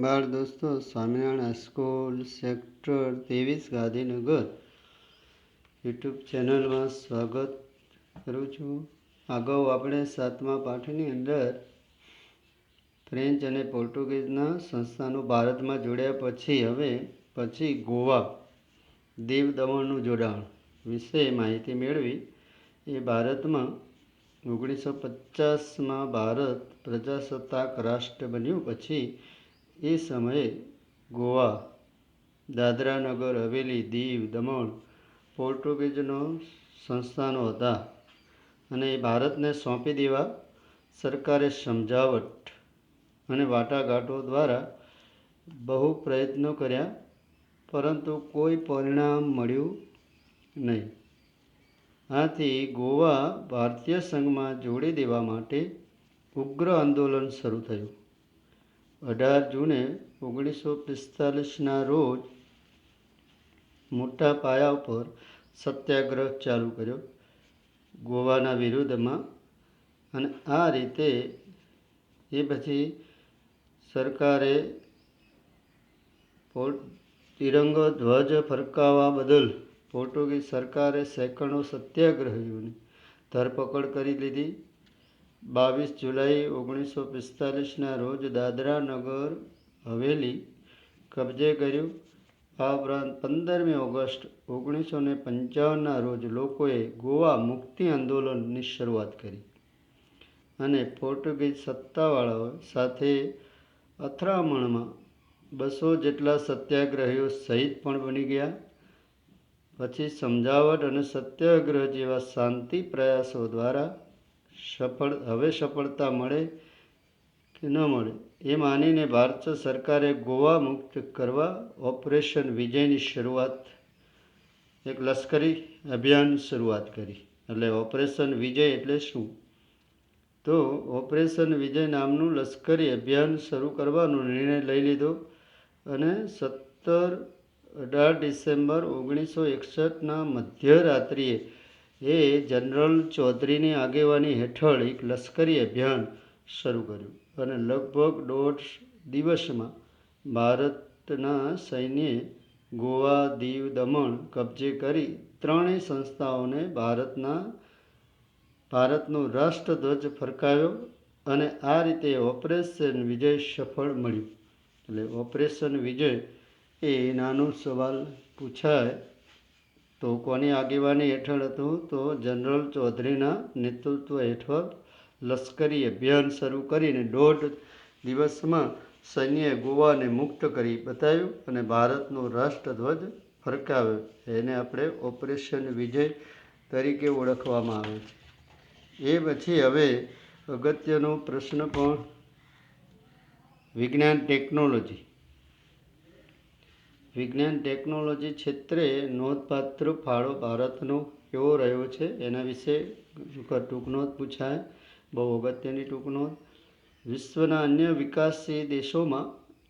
બાળ દોસ્તો, Swaminarayan high school sector 23 Gandhinagar YouTube ચેનલમાં સ્વાગત કરું છું. અગાઉ આપણે 7મા પાઠની અંદર ફ્રેન્ચ અને પોર્ટુગીઝના સંસ્થાનો ભારતમાં જોડ્યા પછી ગોવા દીવ દમણનું જોડાણ વિશે માહિતી મેળવી. એ ભારતમાં 1950માં ભારત પ્રજાસત્તાક રાષ્ટ્ર બન્યું પછી એ સમયે ગોવા, દાદરા નગર હવેલી, દીવ દમણ પોર્ટુગીઝનો સંસ્થાનો હતા અને એ ભારતને સોંપી દેવા સરકારે સમજાવટ અને વાટાઘાટો દ્વારા બહુ પ્રયત્નો કર્યા, પરંતુ કોઈ પરિણામ મળ્યું નહીં. આથી ગોવા ભારતીય સંઘમાં જોડી દેવા માટે ઉગ્ર આંદોલન શરૂ થયું. 18 જૂને 1945ના રોજ મોટા પાયા પર સત્યાગ્રહ ચાલુ કર્યો ગોવાના વિરુદ્ધમાં, અને આ રીતે એ પછી સરકારે તિરંગો ધ્વજ ફરકાવવા બદલ પોર્ટુગીઝ સરકારે સેંકડો સત્યાગ્રહીઓની ધરપકડ કરી લીધી. 22 જુલાઈ 1945ના રોજ દાદરા નગર હવેલી કબજે કર્યું. આ ઉપરાંત 15મી ઓગસ્ટ 1955ના રોજ લોકોએ ગોવા મુક્તિ આંદોલનની શરૂઆત કરી અને પોર્ટુગીઝ સત્તાવાળાઓ સાથે અથડામણમાં 200 જેટલા સત્યાગ્રહીઓ શહીદ પણ બની ગયા. પછી સમજાવટ અને સત્યાગ્રહ જેવા શાંતિ પ્રયાસો દ્વારા સફળતા મળે કે ન મળે એ માનીને ભારત સરકારે ગોવા મુક્ત કરવા ઓપરેશન વિજયની શરૂઆત, એક લશ્કરી અભિયાન શરૂઆત કરી. એટલે ઓપરેશન વિજય એટલે શું? તો ઓપરેશન વિજય નામનું લશ્કરી અભિયાન શરૂ કરવાનો નિર્ણય લઈ લીધો અને 18 ડિસેમ્બર 1961ના મધ્યરાત્રિએ એ જનરલ ચૌધરીની આગેવાની હેઠળ એક લશ્કરી અભિયાન શરૂ કર્યું અને લગભગ 1.5 દિવસમાં ભારતના સૈન્યએ ગોવા, દીવ, દમણ કબજે કરી ત્રણેય સંસ્થાઓને ભારતનો રાષ્ટ્રધ્વજ ફરકાવ્યો અને આ રીતે ઓપરેશન વિજય સફળ મળ્યું. એટલે ઓપરેશન વિજય એ નાનો સવાલ પૂછાય તો કોની આગેવાની હેઠળ હતું? તો જનરલ ચૌધરીના નેતૃત્વ હેઠળ લશ્કરી અભિયાન શરૂ કરીને 1.5 દિવસમાં સૈન્યએ ગોવાને મુક્ત કરી બતાવ્યું અને ભારતનો રાષ્ટ્રધ્વજ ફરકાવ્યો. એને આપણે ઓપરેશન વિજય તરીકે ઓળખવામાં આવે છે. એ પછી હવે અગત્યનો પ્રશ્ન પણ વિજ્ઞાન ટેકનોલોજી ક્ષેત્રે નોંધપાત્ર ફાળો ભારતનો કેવો રહ્યો છે એના વિશે ટૂંકનોંધ પૂછાય. બહુ અગત્યની ટૂંકનોંધ. વિશ્વના અન્ય વિકાસશીલ દેશોમાં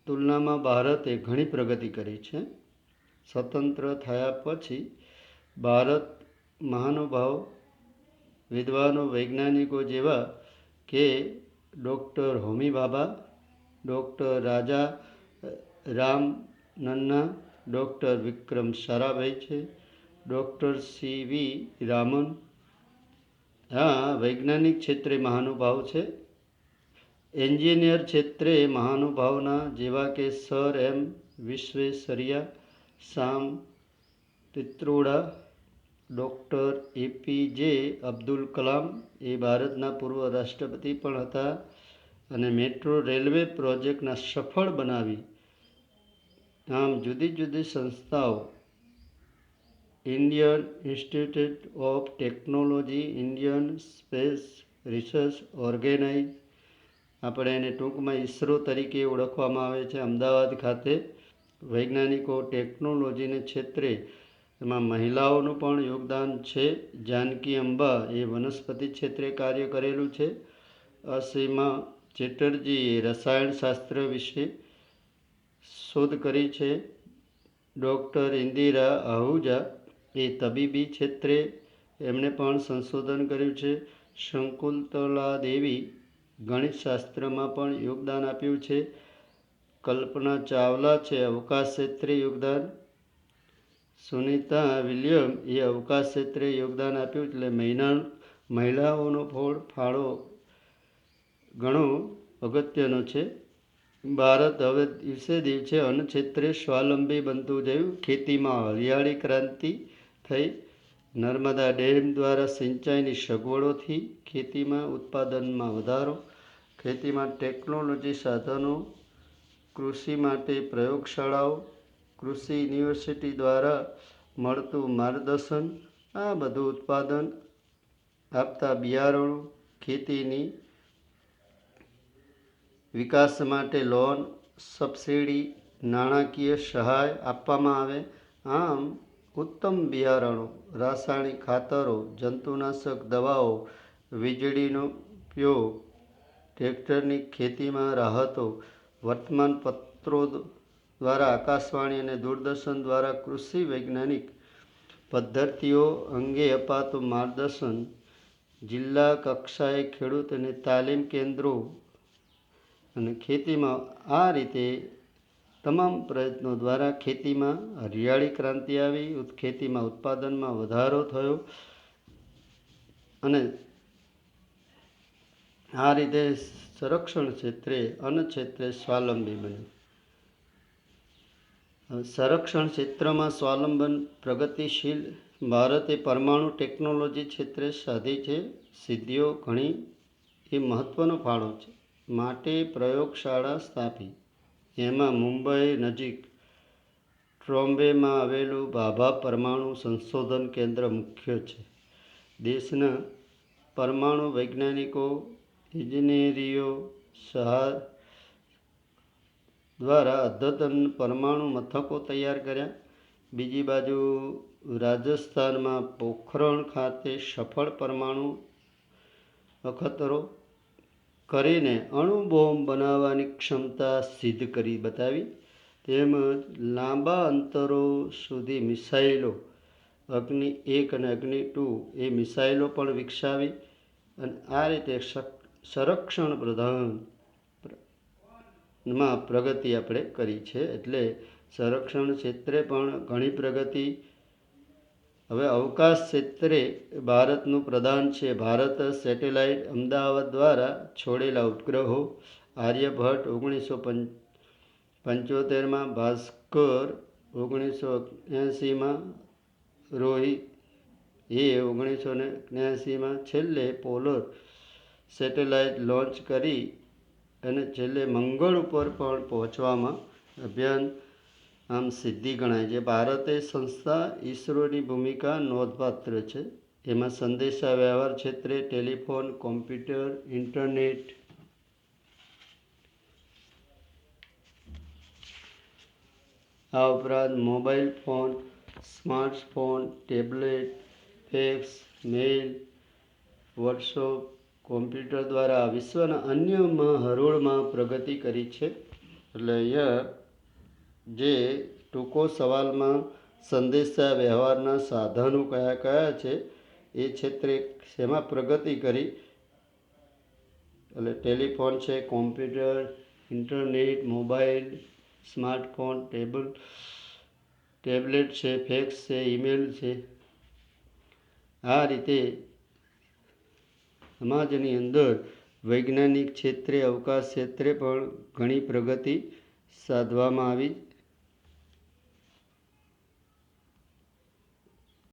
તુલનામાં ભારતે ઘણી પ્રગતિ કરી છે. સ્વતંત્ર થયા પછી ભારત મહાનુભાવો, વિદ્વાનો, વૈજ્ઞાનિકો જેવા કે ડૉક્ટર હોમી ભાભા, ડૉક્ટર રાજા રામન્ના, ડૉક્ટર વિક્રમ સારાભાઈ છે, ડૉક્ટર સી.વી. રામન આ વૈજ્ઞાનિક ક્ષેત્રે મહાનુભાવ છે. એન્જિનિયર ક્ષેત્રે મહાનુભાવના જેવા કે સર એમ વિશ્વેશ્વરૈયા, સામ પિત્રોડા, ડૉક્ટર એ.પી.જે. અબ્દુલ કલામ એ ભારતના પૂર્વ રાષ્ટ્રપતિ પણ હતા અને મેટ્રો રેલવે પ્રોજેક્ટના સફળ બનાવી. આમ જુદી જુદી સંસ્થાઓ, Indian Institute of Technology, Indian Space Research Organise, આપણે એને ટૂંકમાં ઇસરો તરીકે ઓળખવામાં આવે છે, અમદાવાદ ખાતે વૈજ્ઞાનિકો ટેકનોલોજીને ક્ષેત્રે એમાં મહિલાઓનું પણ યોગદાન છે. જાનકી અંબા એ વનસ્પતિ ક્ષેત્રે કાર્ય કરેલું છે. અસીમા ચેટર્જીએ રસાયણશાસ્ત્ર વિશે શોધ કરી છે. ડૉક્ટર ઇન્દિરા આહુજા એ તબીબી ક્ષેત્રે એમણે પણ સંશોધન કર્યું છે. શકુંતલા દેવી ગણિતશાસ્ત્રમાં પણ યોગદાન આપ્યું છે. કલ્પના ચાવલા છે અવકાશ ક્ષેત્રે યોગદાન. સુનિતા વિલિયમ એ અવકાશ ક્ષેત્રે યોગદાન આપ્યું, એટલે મહિલાઓનો ફાળો ઘણો અગત્યનો છે. ભારત હવે દિવસે દિવસે અન્ન ક્ષેત્રે સ્વાવલંબી બનતું જયું. ખેતીમાં હરિયાળી ક્રાંતિ થઈ. નર્મદા ડેમ દ્વારા સિંચાઈની સગવડોથી ખેતીમાં ઉત્પાદનમાં વધારો. ખેતીમાં ટેકનોલોજી સાધનો, કૃષિ માટે પ્રયોગશાળાઓ, કૃષિ યુનિવર્સિટી દ્વારા મળતું માર્ગદર્શન, આ બધું ઉત્પાદન આપતા બિયારણો, ખેતીની વિકાસ માટે લોન, સબસિડી, નાણાકીય સહાય આપવામાં આવે. આમ ઉત્તમ બિયારણો, રાસાયણિક ખાતરો, જંતુનાશક દવાઓ, વીજળીનો ઉપયોગ, ટ્રેક્ટરની ખેતીમાં રાહતો, વર્તમાનપત્રો દ્વારા, આકાશવાણી અને દૂરદર્શન દ્વારા કૃષિ વૈજ્ઞાનિક પદ્ધતિઓ અંગે અપાતું માર્ગદર્શન, જિલ્લા કક્ષાએ ખેડૂતોને તાલીમ કેન્દ્રો અને ખેતીમાં આ રીતે તમામ પ્રયત્નો દ્વારા ખેતીમાં હરિયાળી ક્રાંતિ આવી, ખેતીમાં ઉત્પાદનમાં વધારો થયો અને આ રીતે સંરક્ષણ ક્ષેત્રે, અન્ન ક્ષેત્રે સ્વાવલંબી બન્યું. સંરક્ષણ ક્ષેત્રમાં સ્વાવલંબન પ્રગતિશીલ ભારતે પરમાણુ ટેકનોલોજી ક્ષેત્રે સાધી છે સિદ્ધિઓ ઘણી. એ મહત્વનો ફાળો છે. માટે પ્રયોગશાળા સ્થાપી. એમાં મુંબઈ નજીક ટ્રોમ્બેમાં આવેલું ભાભા પરમાણુ સંશોધન કેન્દ્ર મુખ્ય છે. દેશના પરમાણુ વૈજ્ઞાનિકો, ઇજનેરીઓ દ્વારા અદ્યતન પરમાણુ મથકો તૈયાર કર્યા. બીજી બાજુ રાજસ્થાનમાં પોખરણ ખાતે સફળ પરમાણુ અખતરો કરીને અણુ બોમ્બ બનાવવાની ક્ષમતા સિદ્ધ કરી બતાવી. તેમજ લાંબા અંતરો સુધી મિસાઇલો, અગ્નિ 1 અને અગ્નિ 2 એ મિસાઇલો પણ વિકસાવી. અને આ રીતે સંરક્ષણ પ્રધાનમાં પ્રગતિ આપણે કરી છે. એટલે સંરક્ષણ ક્ષેત્રે પણ ઘણી પ્રગતિ. હવે અવકાશ ક્ષેત્રે ભારતનું પ્રદાન છે. ભારત સેટેલાઇટ અમદાવાદ દ્વારા છોડેલા ઉપગ્રહો, આર્યભટ્ટ 1975માં, ભાસ્કર 1979માં, રોહિત એ 1979માં, છેલ્લે પોલર સેટેલાઇટ લોન્ચ કરી અને છેલ્લે મંગળ ઉપર પણ પહોંચવામાં અભિયાન આમ સિદ્ધિ ગણાય છે. ભારતે સંસ્થા ઇસરોની ભૂમિકા નોંધપાત્ર છે. એમાં સંદેશા વ્યવહાર ક્ષેત્રે ટેલિફોન, કોમ્પ્યુટર, ઇન્ટરનેટ, આ ઉપરાંત mobile phone, smartphone, tablet, fax, mail, WhatsApp, computer દ્વારા વિશ્વના અન્ય હરોળમાં પ્રગતિ કરી છે. એટલે અહીંયા જે ટૂંકો સવાલમાં સંદેશા વ્યવહારના સાધનો કયા કયા છે, એ ક્ષેત્રે શેમાં પ્રગતિ કરી, એટલે ટેલિફોન છે, computer, internet, mobile, smartphone, tablet છે, ફેક્સ છે, ઈમેલ છે. આ રીતે સમાજની અંદર વૈજ્ઞાનિક ક્ષેત્રે, અવકાશ ક્ષેત્રે પણ ઘણી પ્રગતિ સાધવામાં આવી.